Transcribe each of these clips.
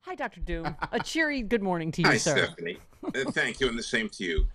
Hi, Dr. Doom. A cheery good morning to you, Hi, sir. Stephanie. Thank you, and the same to you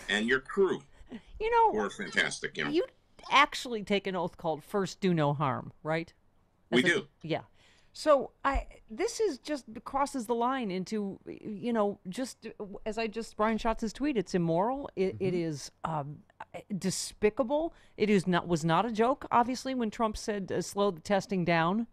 and your crew, You who know, are fantastic. you actually take an oath called "First, do no harm," right? We As a do. yeah. So this is just crosses the line into just as I just Brian Schatz's tweet. It's immoral. It is despicable. It is not was not a joke. Obviously, when Trump said slow the testing down.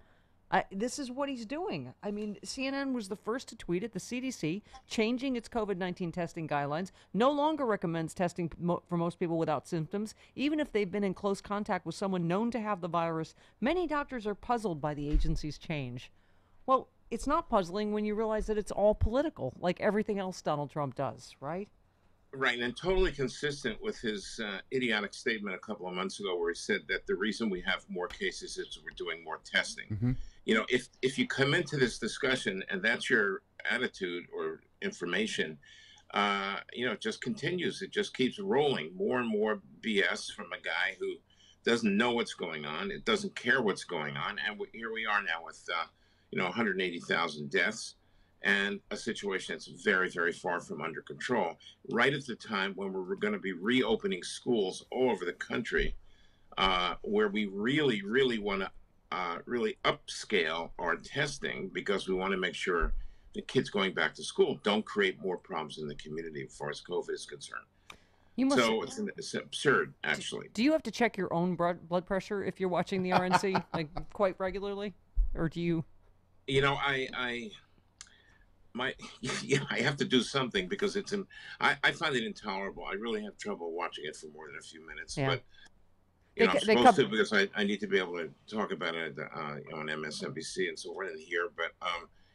This is what he's doing. I mean, CNN was the first to tweet it. The CDC changing its COVID-19 testing guidelines no longer recommends testing for most people without symptoms, even if they've been in close contact with someone known to have the virus. Many doctors are puzzled by the agency's change. Well, it's not puzzling when you realize that it's all political, like everything else Donald Trump does, right? Right, and totally consistent with his idiotic statement a couple of months ago, where he said that the reason we have more cases is we're doing more testing. Hmm. If you come into this discussion and that's your attitude or information, it just continues. It just keeps rolling. More and more BS from a guy who doesn't know what's going on. It doesn't care what's going on, and here we are now with 180,000 deaths and a situation that's very, very far from under control. Right at the time when we're going to be reopening schools all over the country, where we really, really want to really upscale our testing because we want to make sure the kids going back to school don't create more problems in the community as far as COVID is concerned. You must. So it's absurd, actually. Do you have to check your own blood pressure if you're watching the RNC like quite regularly, or do you? I my yeah, I have to do something because I find it intolerable. I really have trouble watching it for more than a few minutes. Yeah. But I'm They supposed come. to because I need to be able to talk about it on MSNBC and so we're in here. But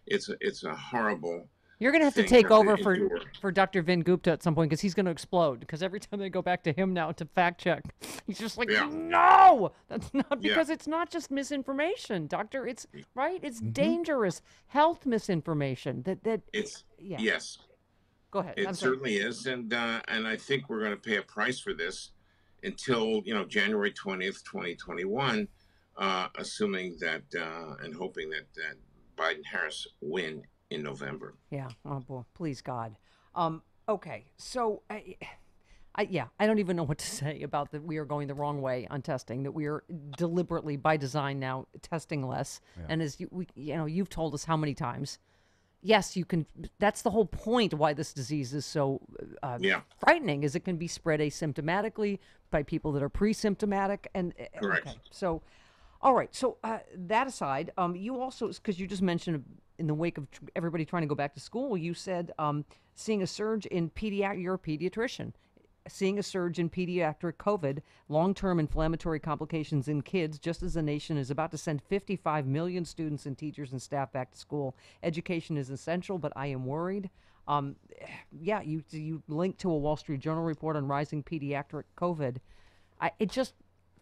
it's a horrible You're going to have to thing take to over endure. for Dr. Vin Gupta at some point because he's going to explode. Because every time they go back to him now to fact check, he's just like, Yeah, no, that's not yeah, because it's not just misinformation, doctor. It's right. It's Hmm. dangerous health misinformation. it's Yeah. yes, Go ahead. I'm it sorry. certainly is, and I think we're going to pay a price for this until January 20th, 2021, assuming that and hoping that Biden Harris win in November. Yeah. Oh boy, please God. Okay. So yeah, I don't even know what to say about that. We are going the wrong way on testing. That we are deliberately, by design, now testing less. Yeah. And as you've told us how many times. Yes, you can. That's the whole point. Why this disease is so Yeah, frightening is it can be spread asymptomatically by people that are pre-symptomatic. And correct. okay, so all right. So that aside, you also because you just mentioned in the wake of everybody trying to go back to school, you said seeing a surge in You're a pediatrician. Seeing a surge in pediatric COVID, long-term inflammatory complications in kids, just as the nation is about to send 55 million students and teachers and staff back to school. Education is essential, but I am worried. Um, yeah, you linked to a Wall Street Journal report on rising pediatric COVID. It just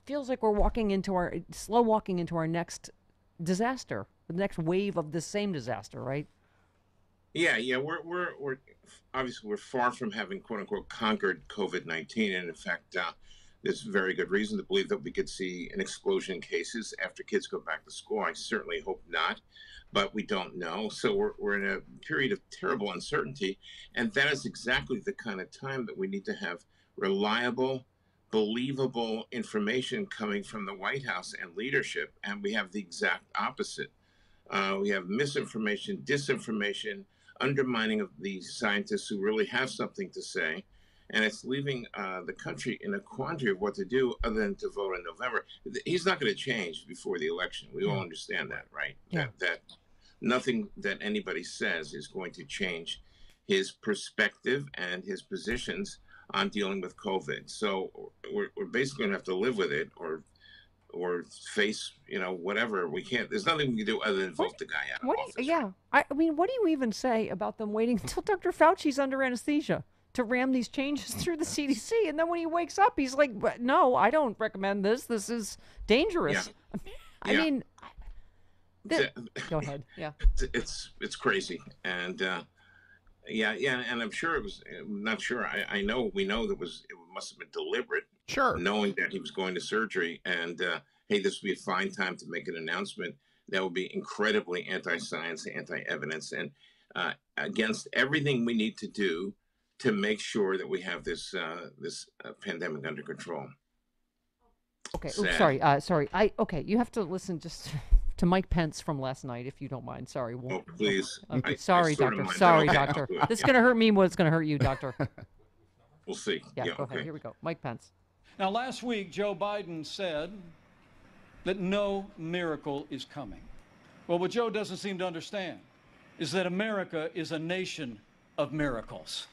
feels like we're slow walking into our next disaster, the next wave of the same disaster, right? Yeah. We're obviously we're far from having quote unquote conquered COVID-19, and in fact, there's very good reason to believe that we could see an explosion in cases after kids go back to school. I certainly hope not, but we don't know. So we're in a period of terrible uncertainty, and that is exactly the kind of time that we need to have reliable, believable information coming from the White House and leadership, and we have the exact opposite. We have misinformation, disinformation, undermining of the scientists who really have something to say. And it's leaving the country in a quandary of what to do other than to vote in November. He's not going to change before the election. We all Yeah. understand that, right? Yeah. That nothing that anybody says is going to change his perspective and his positions on dealing with COVID. So we're basically going to have to live with it or face, whatever. We can't. There's nothing we can do other than What? vote the guy out of What do office. you? Yeah. I mean, what do you even say about them waiting until Dr. Fauci's under anesthesia to ram these changes through the CDC, and then when he wakes up, he's like, "No, I don't recommend this. This is Yeah, dangerous." I yeah. mean, th- Th- go ahead. Yeah. it's crazy, and yeah, and I'm sure it was. I'm not sure. I know we know it must have been deliberate, Sure. knowing that he was going to surgery, and hey, this would be a fine time to make an announcement. that will be incredibly anti-science, anti-evidence, and against everything we need to do to make sure that we have this pandemic under control. Okay. Oops, Sad. sorry. Okay. You have to listen just to Mike Pence from last night, if you don't mind. Sorry. Oh, please. Okay. I Sorry, sort of doctor. mind, but Sorry, okay, doctor. I'll do it. This is going to hurt me more than it's going to hurt you, doctor. We'll see. Yeah, go okay. ahead. Here we go. Mike Pence. Now, last week, Joe Biden said that no miracle is coming. Well, what Joe doesn't seem to understand is that America is a nation of miracles.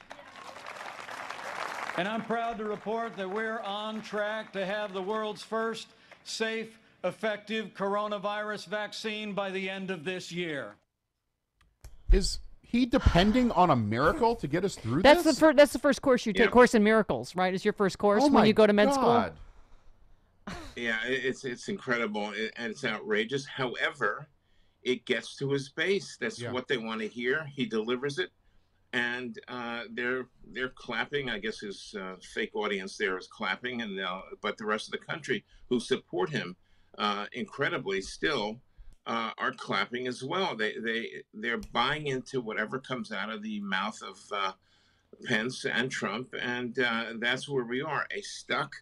And I'm proud to report that we're on track to have the world's first safe, effective coronavirus vaccine by the end of this year. Is he depending on a miracle to get us through That's this? that's the first course you take. Course in Miracles, right? Is your first course when you go to med school? Yeah, it's incredible and it's outrageous. However, it gets to his base. That's what they want to hear. He delivers it, and they're clapping. I guess his fake audience there is clapping, and but the rest of the country who support him incredibly still are clapping as well. They're buying into whatever comes out of the mouth of Pence and Trump, and that's where we are, a stuck,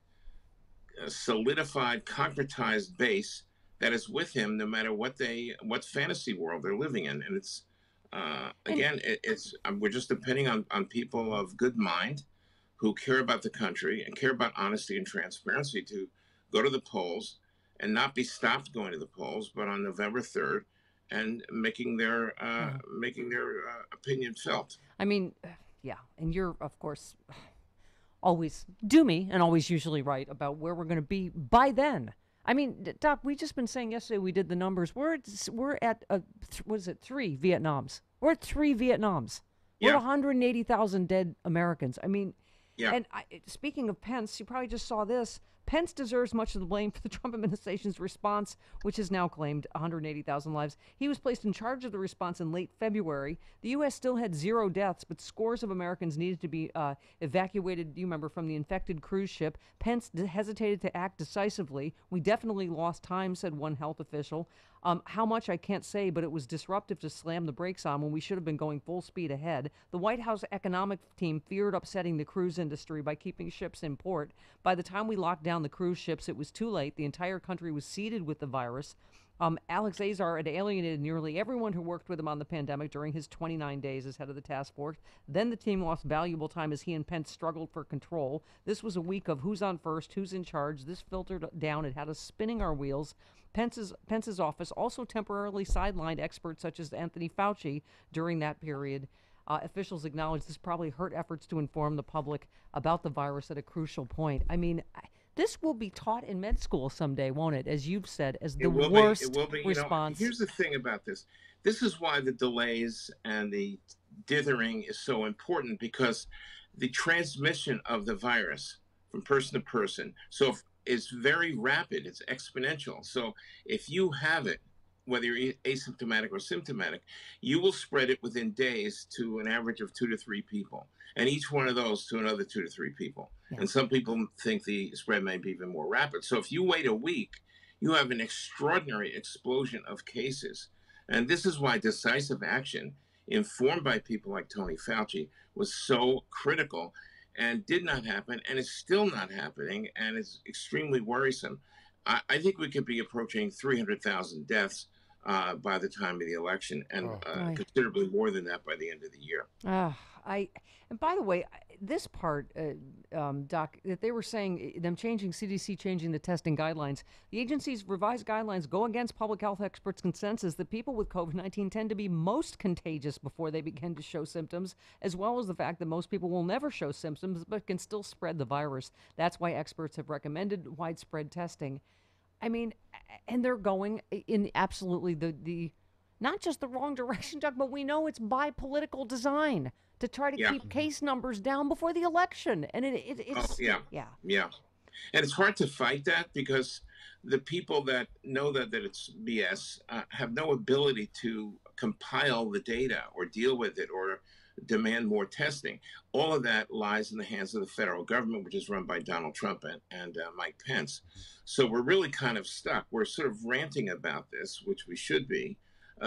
solidified, concretized base that is with him no matter what fantasy world they're living in. And it's again, we're just depending on people of good mind who care about the country and care about honesty and transparency to go to the polls and not be stopped going to the polls, but on November 3rd and making their opinion felt. I mean, yeah, and you're, of course, always do me and always usually right about where we're going to be by then. I mean, Doc, we just been saying yesterday we did the numbers. We're at what is it, 3 Vietnams. We're at 3 Vietnams. We're at 180,000 dead Americans. I mean, and speaking of Pence, you probably just saw this. Pence deserves much of the blame for the Trump administration's response, which has now claimed 180,000 lives. He was placed in charge of the response in late February. The U.S. still had 0 deaths, but scores of Americans needed to be evacuated, you remember, from the infected cruise ship. Pence hesitated to act decisively. We definitely lost time, said one health official. How much, I can't say, but it was disruptive to slam the brakes on when we should have been going full speed ahead. The White House economic team feared upsetting the cruise industry by keeping ships in port. By the time we locked down the cruise ships, it was too late. The entire country was seeded with the virus. Alex Azar had alienated nearly everyone who worked with him on the pandemic during his 29 days as head of the task force. Then the team lost valuable time as he and Pence struggled for control. This was a week of who's on first, who's in charge. This filtered down. It had us spinning our wheels. Pence's office also temporarily sidelined experts such as Anthony Fauci during that period. Officials acknowledged this probably hurt efforts to inform the public about the virus at a crucial point. I mean, this will be taught in med school someday, won't it? As you've said, as the worst response. Here's the thing about this. This is why the delays and the dithering is so important, because the transmission of the virus from person to person is very rapid. It's exponential. So if you have it, whether you're asymptomatic or symptomatic, you will spread it within days to an average of 2 to 3 people, and each one of those to another 2 to 3 people. Yeah. And some people think the spread may be even more rapid. So if you wait a week, you have an extraordinary explosion of cases. And this is why decisive action, informed by people like Tony Fauci, was so critical and did not happen, and is still not happening, and is extremely worrisome. I think we could be approaching 300,000 deaths by the time of the election, and considerably more than that by the end of the year. And by the way, this part, Doc, that they were saying, them CDC changing the testing guidelines, the agency's revised guidelines go against public health experts' consensus that people with COVID-19 tend to be most contagious before they begin to show symptoms, as well as the fact that most people will never show symptoms but can still spread the virus. That's why experts have recommended widespread testing. I mean, and they're going in absolutely the not just the wrong direction, Doc, but we know it's by political design to try to keep case numbers down before the election. And it's... Yeah. And it's hard to fight that, because the people that know that it's BS have no ability to compile the data or deal with it or demand more testing. All of that lies in the hands of the federal government, which is run by Donald Trump and Mike Pence. So we're really kind of stuck. We're sort of ranting about this, which we should be,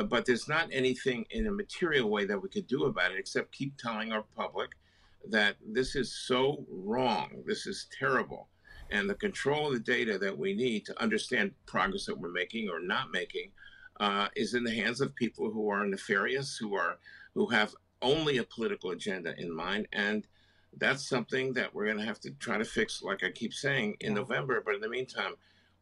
but there's not anything in a material way that we could do about it except keep telling our public that this is so wrong. This is terrible. And the control of the data that we need to understand progress that we're making or not making is in the hands of people who are nefarious, who have only a political agenda in mind. And that's something that we're going to have to try to fix, like I keep saying, in November. But in the meantime,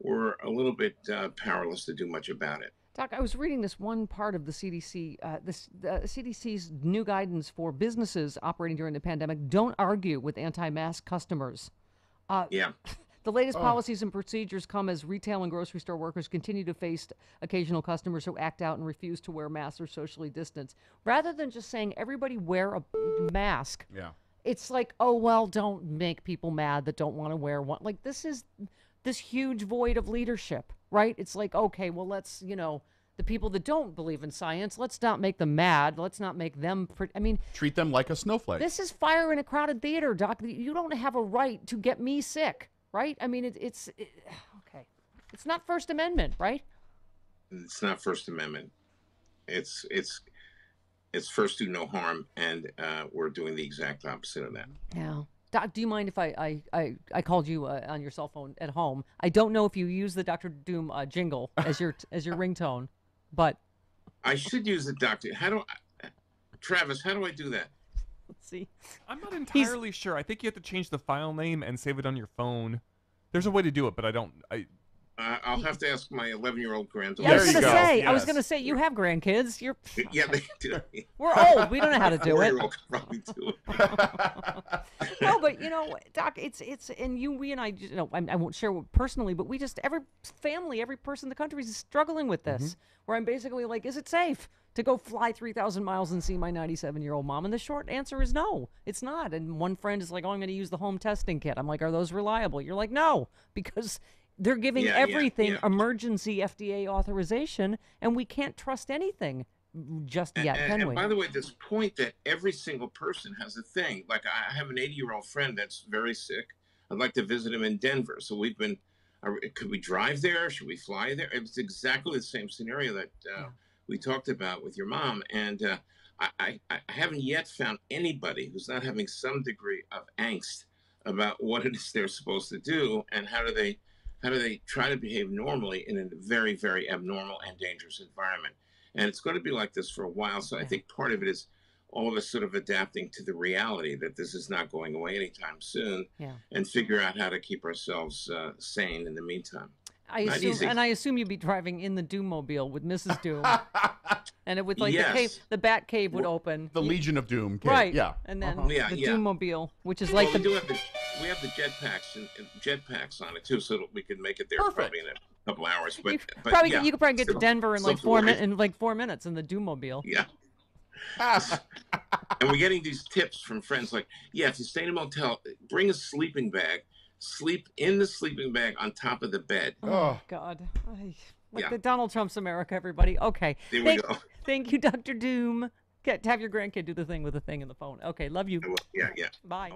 we're a little bit powerless to do much about it. Doc, I was reading this one part of the CDC. The CDC's new guidance for businesses operating during the pandemic: don't argue with anti-mask customers. The latest policies and procedures come as retail and grocery store workers continue to face occasional customers who act out and refuse to wear masks or socially distance. Rather than just saying everybody wear a mask, it's like, oh, well, don't make people mad that don't want to wear one. Like, this is this huge void of leadership, right? It's like, okay, well, let's, the people that don't believe in science, let's not make them mad. Let's not make them, treat them like a snowflake. This is fire in a crowded theater, Doc. You don't have a right to get me sick. Right? I mean, it's okay. It's not First Amendment, right? It's not First Amendment. It's first do no harm, and we're doing the exact opposite of that. Yeah. Doc, do you mind if I called you on your cell phone at home? I don't know if you use the Dr. Doom jingle as your ringtone, but I should use the Dr. Travis, how do I do that? Let's see. I'm not entirely sure. I think you have to change the file name and save it on your phone. There's a way to do it, but I'll have to ask my 11-year-old granddaughter. I was gonna say, you have grandkids. Yeah, they do. We're old. We don't know how to do it. 4-year-old could probably do it. No, but Doc, it's and we and I, I won't share personally, but we just every person in the country is struggling with this. Where I'm basically like, is it safe to go fly 3,000 miles and see my 97-year-old mom? And the short answer is no, it's not. And one friend is like, oh, I'm going to use the home testing kit. I'm like, are those reliable? You're like, no, because they're giving everything emergency FDA authorization, and we can't trust anything just yet, can we? And by the way, this point that every single person has a thing. Like, I have an 80-year-old friend that's very sick. I'd like to visit him in Denver. So we've been, could we drive there? Should we fly there? It was exactly the same scenario that we talked about with your mom. And I haven't yet found anybody who's not having some degree of angst about what it is they're supposed to do and how do they try to behave normally in a very, very abnormal and dangerous environment. And it's going to be like this for a while. So I think part of it is all of us sort of adapting to the reality that this is not going away anytime soon, and figure out how to keep ourselves sane in the meantime. I assume you'd be driving in the Doom-mobile with Mrs. Doom, and it would the Bat Cave would open. The Legion of Doom cave. Right. Yeah. And then the Doom-mobile, which is like we have the jetpacks on it too, so that we can make it there probably in a couple hours. But you could probably get to Denver in like 4 minutes in the Doom-mobile. Yeah. And we're getting these tips from friends like, if you stay in a motel, bring a sleeping bag. Sleep in the sleeping bag on top of the bed. Oh, God. The Donald Trump's America, everybody. Okay. There we go. Thank you, Dr. Doom. Have your grandkid do the thing with the thing in the phone. Okay, love you. Yeah. Bye.